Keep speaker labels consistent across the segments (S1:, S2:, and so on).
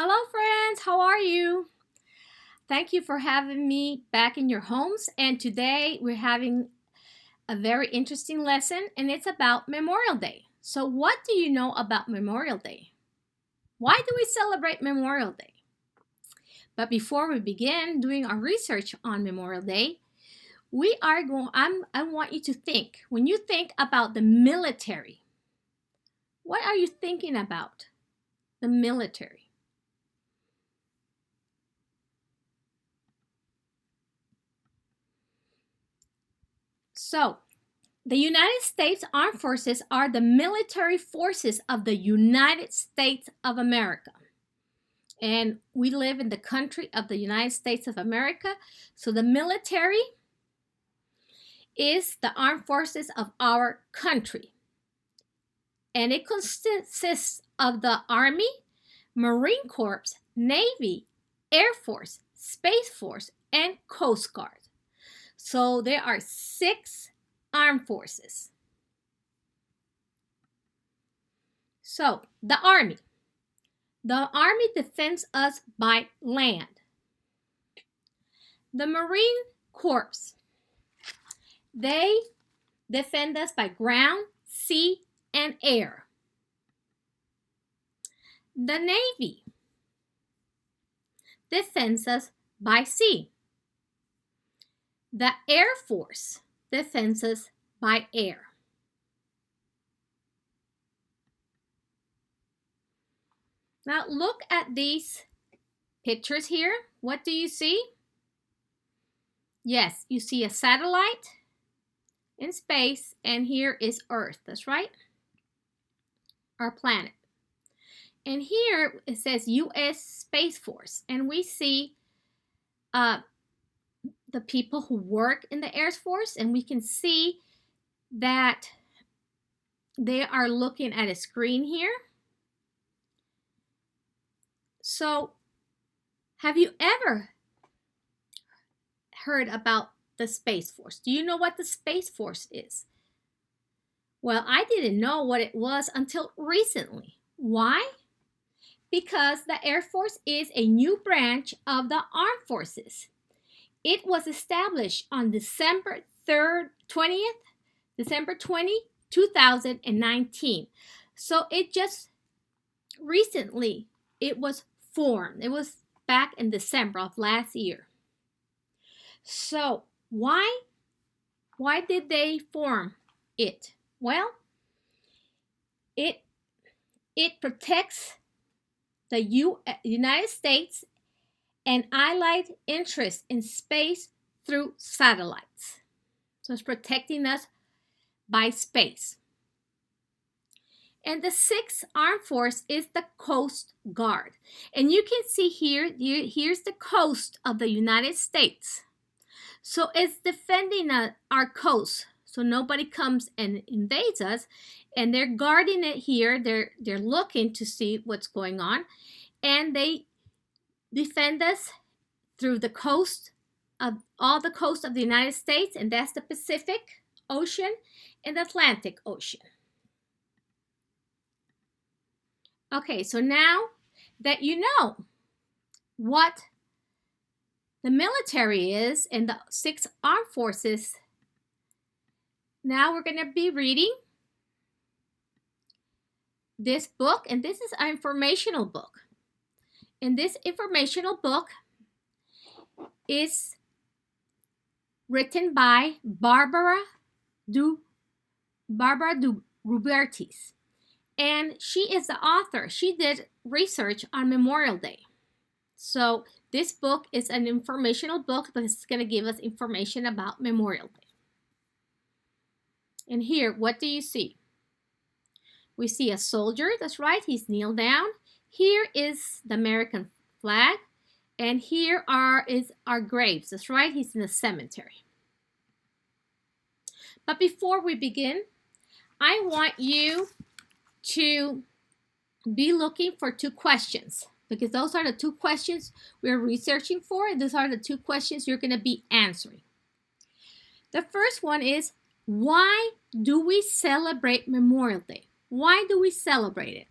S1: Hello, friends. How are you? Thank you for having me back in your homes. And today we're having a very interesting lesson, and it's about Memorial Day. So, what do you know about Memorial Day? Why do we celebrate Memorial Day? But before we begin doing our research on Memorial Day, I want you to think. When you think about the military, what are you thinking about? The military. So, the United States Armed Forces are the military forces of the United States of America. And we live in the country of the United States of America. So the military is the armed forces of our country. And it consists of the Army, Marine Corps, Navy, Air Force, Space Force, and Coast Guard. So there are 6 armed forces. So, the Army. The Army defends us by land. The Marine Corps. They defend us by ground, sea, and air. The Navy defends us by sea. The Air Force defends us by air. Now look at these pictures here. What do you see? Yes, you see a satellite in space, and here is Earth. That's right, our planet. And here it says U.S. Space Force, and we see the people who work in the Air Force, and we can see that they are looking at a screen here. So, have you ever heard about the Space Force? Do you know what the Space Force is? Well, I didn't know what it was until recently. Why? Because the Air Force is a new branch of the Armed Forces. It was established on December 20th, December 20, 2019. So it just recently, it was formed. It was back in December of last year. So why did they form it? Well, it protects the United States and allied interests in space through satellites. So it's protecting us by space. And the 6th Armed Force is the Coast Guard. And you can see here's the coast of the United States. So it's defending our coast, so nobody comes and invades us. And they're guarding it here. They're looking to see what's going on. And they defend us through the coast of all the coast of the United States, and that's the Pacific Ocean and the Atlantic Ocean. Okay, so now that you know what the military is and the 6 armed forces, now we're going to be reading this book, and this is an informational book. And this informational book is written by Barbara Du Rubertis. And she is the author. She did research on Memorial Day. So this book is an informational book, but it's going to give us information about Memorial Day. And here, what do you see? We see a soldier, that's right, he's kneeled down. Here is the American flag, and here is our graves, that's right, he's in the cemetery. But before we begin, I want you to be looking for 2 questions, because those are the 2 questions we're researching for, and those are the 2 questions you're going to be answering. The first one is, why do we celebrate Memorial Day? Why do we celebrate it?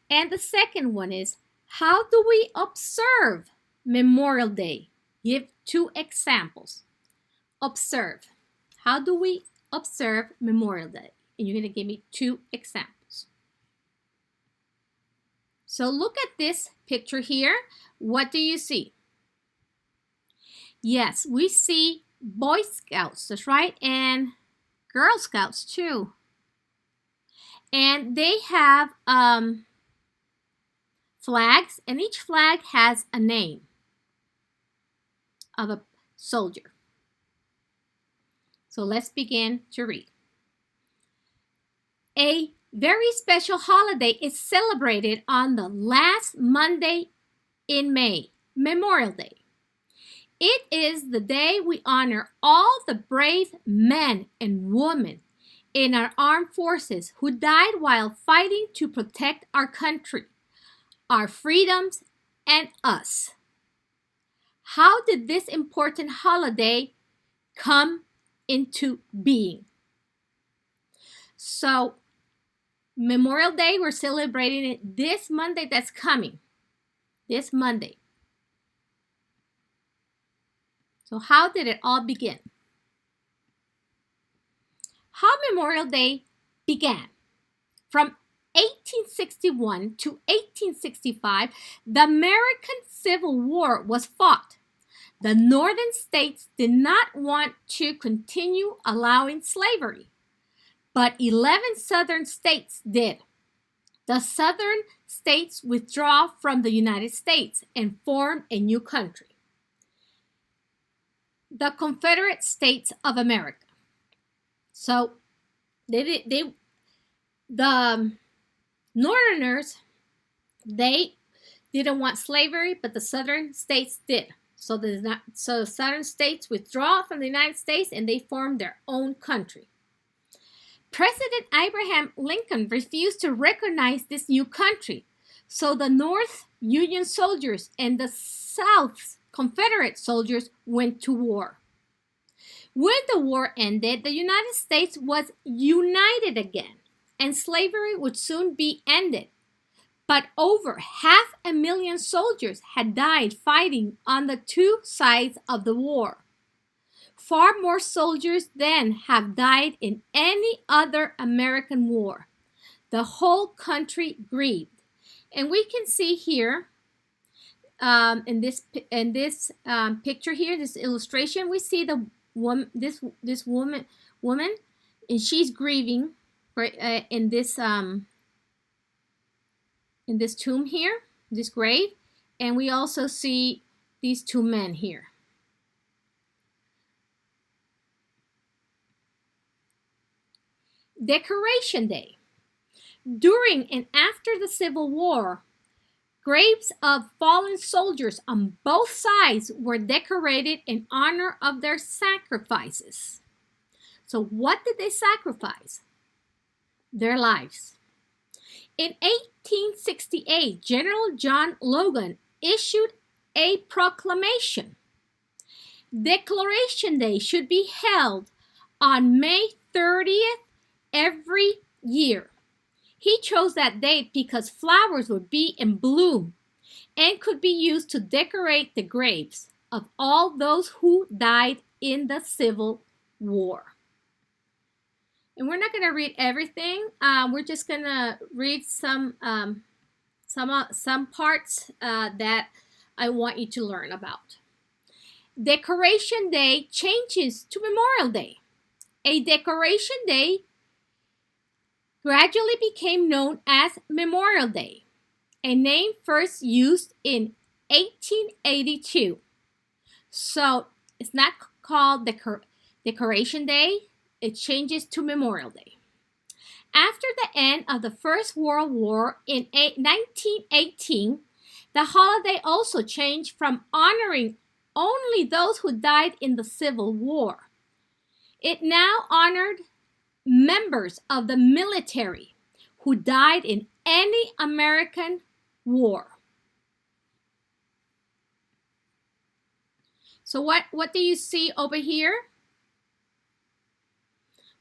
S1: And the second one is, How do we observe Memorial Day? Give two examples. Observe. How do we observe Memorial Day? And you're going to give me two examples. So look at this picture here. What do you see? Yes, we see Boy Scouts, that's right, and Girl Scouts too. And they have flags, and each flag has a name of a soldier. So let's begin to read. A very special holiday is celebrated on the last Monday in May, Memorial Day. It is the day we honor all the brave men and women in our armed forces who died while fighting to protect our country, our freedoms, and us. How did this important holiday come into being? So, Memorial Day, we're celebrating it this Monday that's coming. This Monday. So how did it all begin? How Memorial Day began. From 1861 to 1865, the American Civil War was fought. The northern states did not want to continue allowing slavery, but 11 southern states did. The southern states withdrew from the United States and formed a new country, the Confederate States of America. So the Northerners, they didn't want slavery, but the Southern states did. So the Southern states withdraw from the United States and they formed their own country. President Abraham Lincoln refused to recognize this new country. So the North Union soldiers and the South Confederate soldiers went to war. When the war ended, the United States was united again, and slavery would soon be ended. But over 500,000 soldiers had died fighting on the two sides of the war. Far more soldiers than have died in any other American war. The whole country grieved. And we can see here in this picture here, this illustration, we see the woman, this woman, and she's grieving in this tomb here, this grave, and we also see these two men here. Decoration Day. During and after the Civil War, graves of fallen soldiers on both sides were decorated in honor of their sacrifices. So what did they sacrifice? Their lives. In 1868, General John Logan issued a proclamation. Decoration Day should be held on May 30th every year. He chose that date because flowers would be in bloom and could be used to decorate the graves of all those who died in the Civil War. And we're not going to read everything. We're just going to read some parts that I want you to learn about. Decoration Day changes to Memorial Day. A Decoration Day gradually became known as Memorial Day, a name first used in 1882. So it's not called Decoration Day, it changes to Memorial Day. After the end of the First World War in 1918, the holiday also changed from honoring only those who died in the Civil War. It now honored members of the military who died in any American war. So what do you see over here?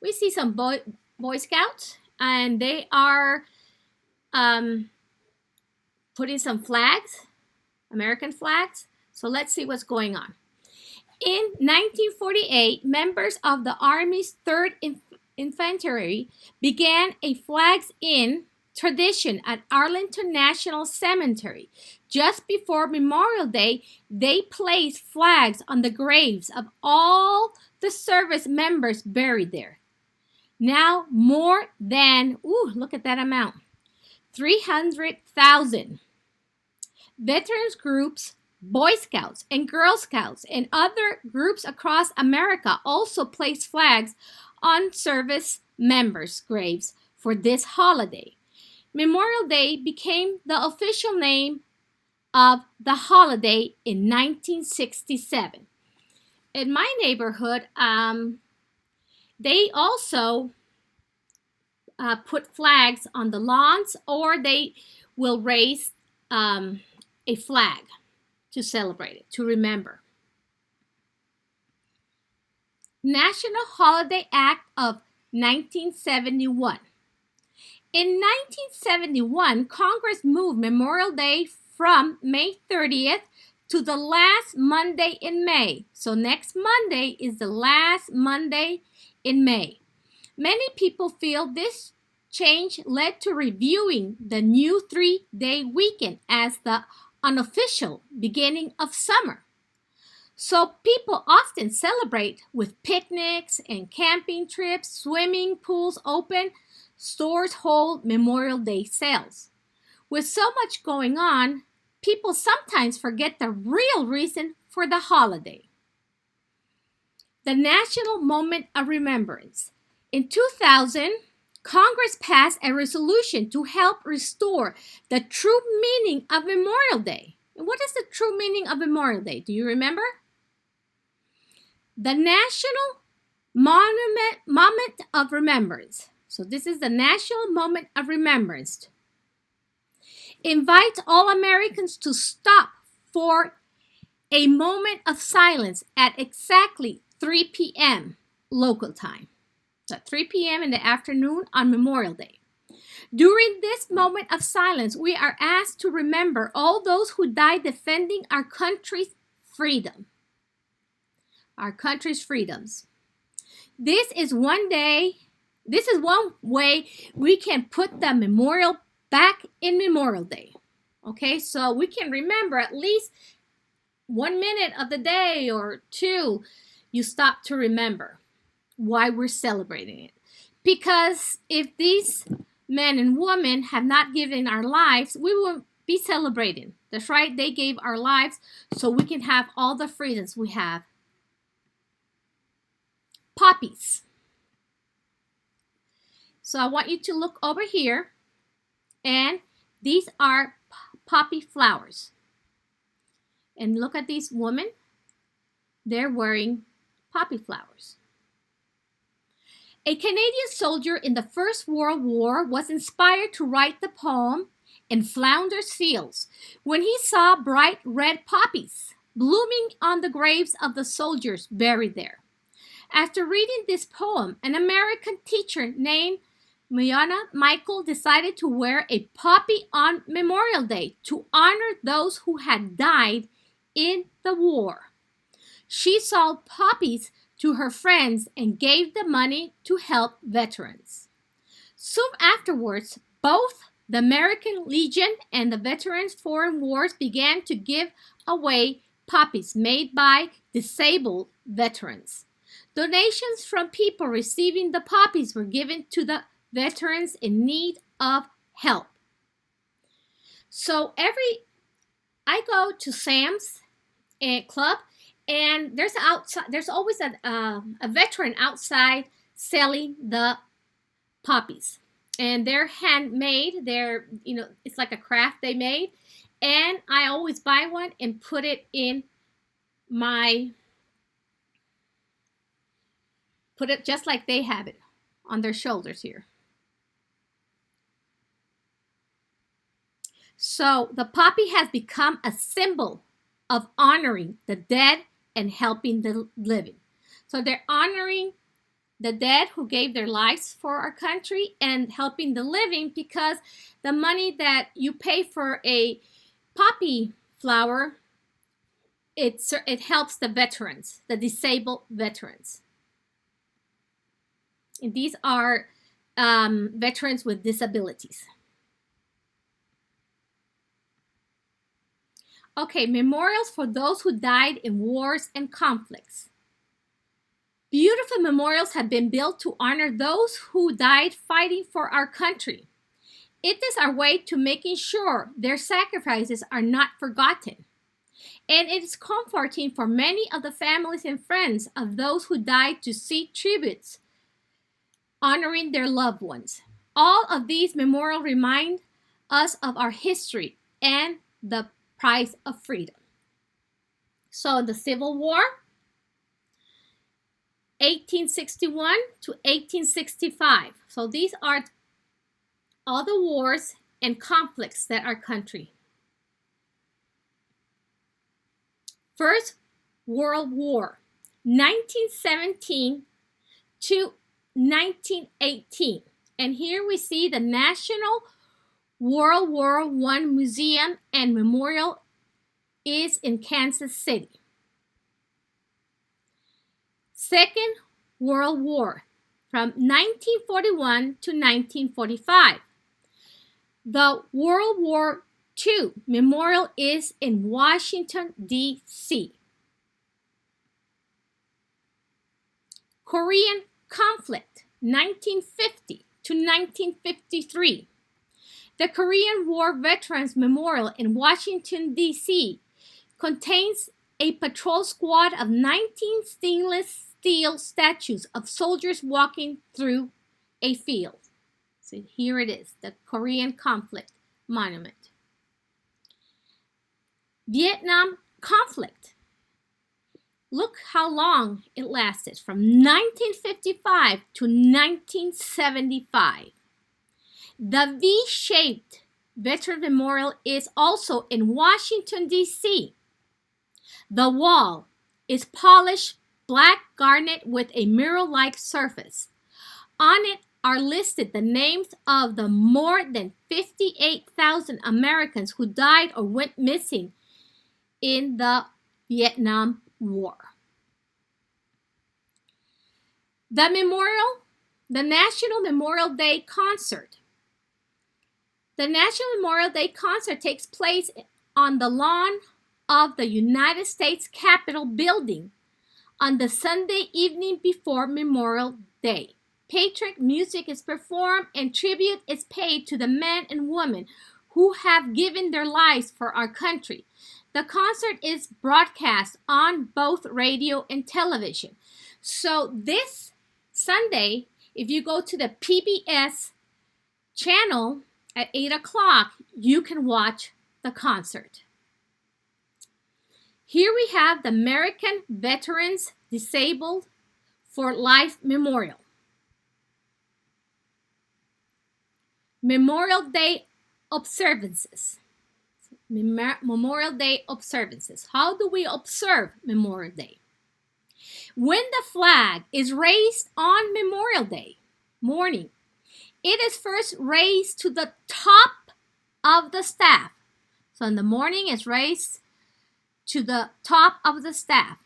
S1: We see some Boy Scouts, and they are putting some flags, American flags. So let's see what's going on. In 1948, members of the Army's 3rd Infantry began a flags-in tradition at Arlington National Cemetery. Just before Memorial Day, they placed flags on the graves of all the service members buried there. Now more than, look at that amount, 300,000 veterans groups, Boy Scouts and Girl Scouts, and other groups across America also placed flags on service members' graves for this holiday. Memorial Day became the official name of the holiday in 1967. In my neighborhood, they also put flags on the lawns, or they will raise a flag to celebrate it, to remember. National Holiday Act of 1971. In 1971, Congress moved Memorial Day from May 30th to the last Monday in May. So next Monday is the last Monday in May. Many people feel this change led to reviewing the new 3-day weekend as the unofficial beginning of summer. So people often celebrate with picnics and camping trips, swimming pools open, stores hold Memorial Day sales. With so much going on, people sometimes forget the real reason for the holiday. The National Moment of Remembrance. In 2000, Congress passed a resolution to help restore the true meaning of Memorial Day. And what is the true meaning of Memorial Day? Do you remember? The National Moment of Remembrance. So this is the National Moment of Remembrance. Invite all Americans to stop for a moment of silence at exactly 3 p.m. local time. So at 3 p.m. in the afternoon on Memorial Day. During this moment of silence, we are asked to remember all those who died defending our country's freedom. Our country's freedoms. This is one way we can put the memorial back in Memorial Day. Okay, so we can remember at least 1 minute of the day or two, you stop to remember why we're celebrating it. Because if these men and women have not given our lives, we won't be celebrating. That's right, they gave our lives so we can have all the freedoms we have. Poppies. So I want you to look over here, and these are poppy flowers. And look at these women. They're wearing poppy flowers. A Canadian soldier in the First World War was inspired to write the poem In Flounders Fields when he saw bright red poppies blooming on the graves of the soldiers buried there. After reading this poem, an American teacher named Miona Michael decided to wear a poppy on Memorial Day to honor those who had died in the war. She sold poppies to her friends and gave the money to help veterans. Soon afterwards, both the American Legion and the Veterans Foreign Wars began to give away poppies made by disabled veterans. Donations from people receiving the poppies were given to the veterans in need of help. So I go to Sam's Club, and there's always a veteran outside selling the poppies, and they're handmade. It's like a craft they made, and I always buy one and put it just like they have it on their shoulders here. So the poppy has become a symbol of honoring the dead and helping the living. So they're honoring the dead who gave their lives for our country, and helping the living, because the money that you pay for a poppy flower, it helps the veterans, the disabled veterans. And these are veterans with disabilities. Okay, memorials for those who died in wars and conflicts. Beautiful memorials have been built to honor those who died fighting for our country. It is our way to making sure their sacrifices are not forgotten. And it is comforting for many of the families and friends of those who died to see tributes honoring their loved ones. All of these memorials remind us of our history and the price of freedom. So the Civil War, 1861 to 1865. So these are all the wars and conflicts that our country. First World War, 1917 to 1918. And here we see the National World War I Museum and Memorial is in Kansas City. Second World War, from 1941 to 1945. The World War II Memorial is in Washington, D.C. Korean Conflict, 1950 to 1953. The Korean War Veterans Memorial in Washington, D.C. contains a patrol squad of 19 stainless steel statues of soldiers walking through a field. So here it is, the Korean Conflict Monument. Vietnam Conflict. Look how long it lasted, from 1955 to 1975. The V-shaped Veteran Memorial is also in Washington, D.C. The wall is polished black garnet with a mirror-like surface. On it are listed the names of the more than 58,000 Americans who died or went missing in the Vietnam War. The National Memorial Day Concert. The National Memorial Day Concert takes place on the lawn of the United States Capitol building on the Sunday evening before Memorial Day. Patriotic music is performed and tribute is paid to the men and women who have given their lives for our country. The concert is broadcast on both radio and television. So this Sunday, if you go to the PBS channel at 8 o'clock, you can watch the concert. Here we have the American Veterans Disabled for Life Memorial. Memorial Day observances. Memorial Day observances. How do we observe Memorial Day? When the flag is raised on Memorial Day morning, it is first raised to the top of the staff. So in the morning, it's raised to the top of the staff.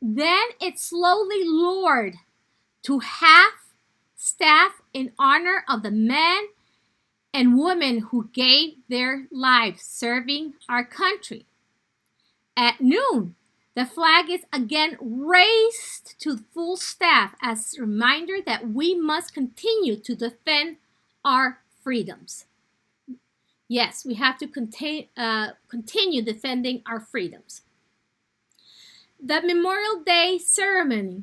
S1: Then it's slowly lowered to half staff in honor of the men and women who gave their lives serving our country. At noon, the flag is again raised to full staff as a reminder that we must continue to defend our freedoms. Yes, we have to continue defending our freedoms. The Memorial Day ceremony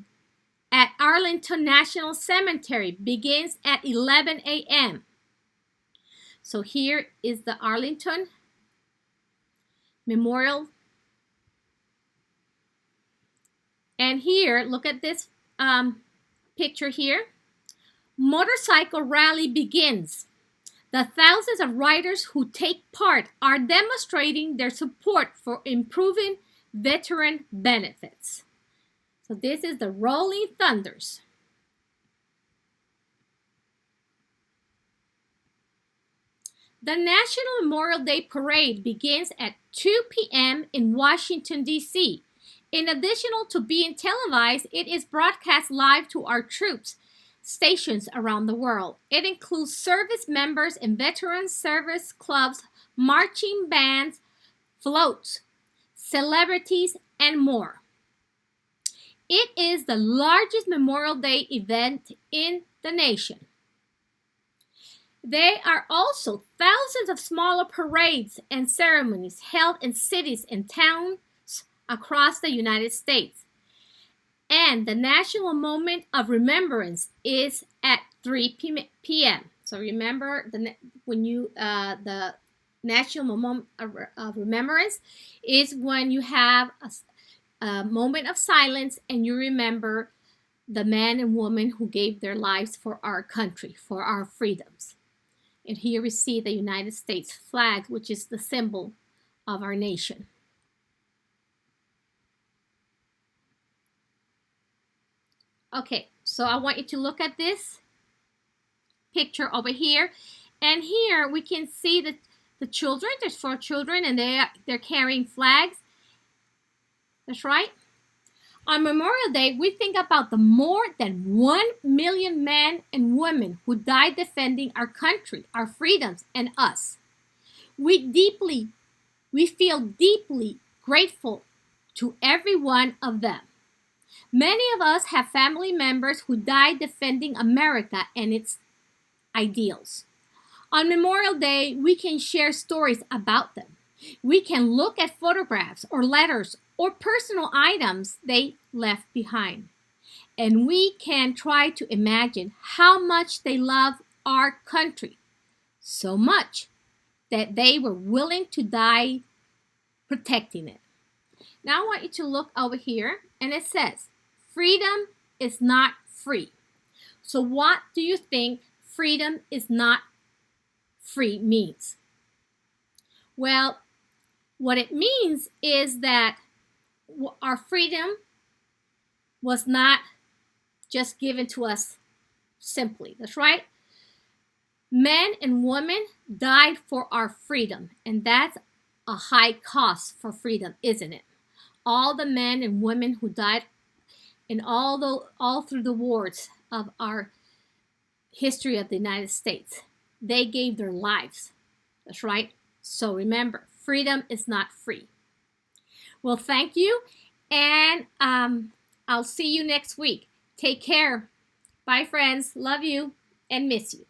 S1: at Arlington National Cemetery begins at 11 a.m. So here is the Arlington Memorial. And here, look at this picture here. Motorcycle rally begins. The thousands of riders who take part are demonstrating their support for improving veteran benefits. So this is the Rolling Thunders. The National Memorial Day Parade begins at 2 p.m. in Washington, D.C. In addition to being televised, it is broadcast live to our troops stations around the world. It includes service members and veteran service clubs, marching bands, floats, celebrities, and more. It is the largest Memorial Day event in the nation. There are also thousands of smaller parades and ceremonies held in cities and towns across the United States. And the National Moment of Remembrance is at 3 p.m. So remember, the National Moment of Remembrance is when you have a moment of silence and you remember the men and women who gave their lives for our country, for our freedoms. And here we see the United States flag, which is the symbol of our nation. Okay, so I want you to look at this picture over here. And here we can see the children. There's 4 children and they're carrying flags. That's right. On Memorial Day, we think about the more than 1 million men and women who died defending our country, our freedoms, and us. We feel deeply grateful to every one of them. Many of us have family members who died defending America and its ideals. On Memorial Day, we can share stories about them. We can look at photographs or letters or personal items they left behind. And we can try to imagine how much they love our country. So much that they were willing to die protecting it. Now I want you to look over here and it says, freedom is not free. So what do you think freedom is not free means? Well, what it means is that our freedom was not just given to us simply. That's right. Men and women died for our freedom, and that's a high cost for freedom, isn't it? All the men and women who died in all through the wars of our history of the United States, they gave their lives. That's right. So remember, freedom is not free. Well, thank you, and I'll see you next week. Take care. Bye, friends. Love you and miss you.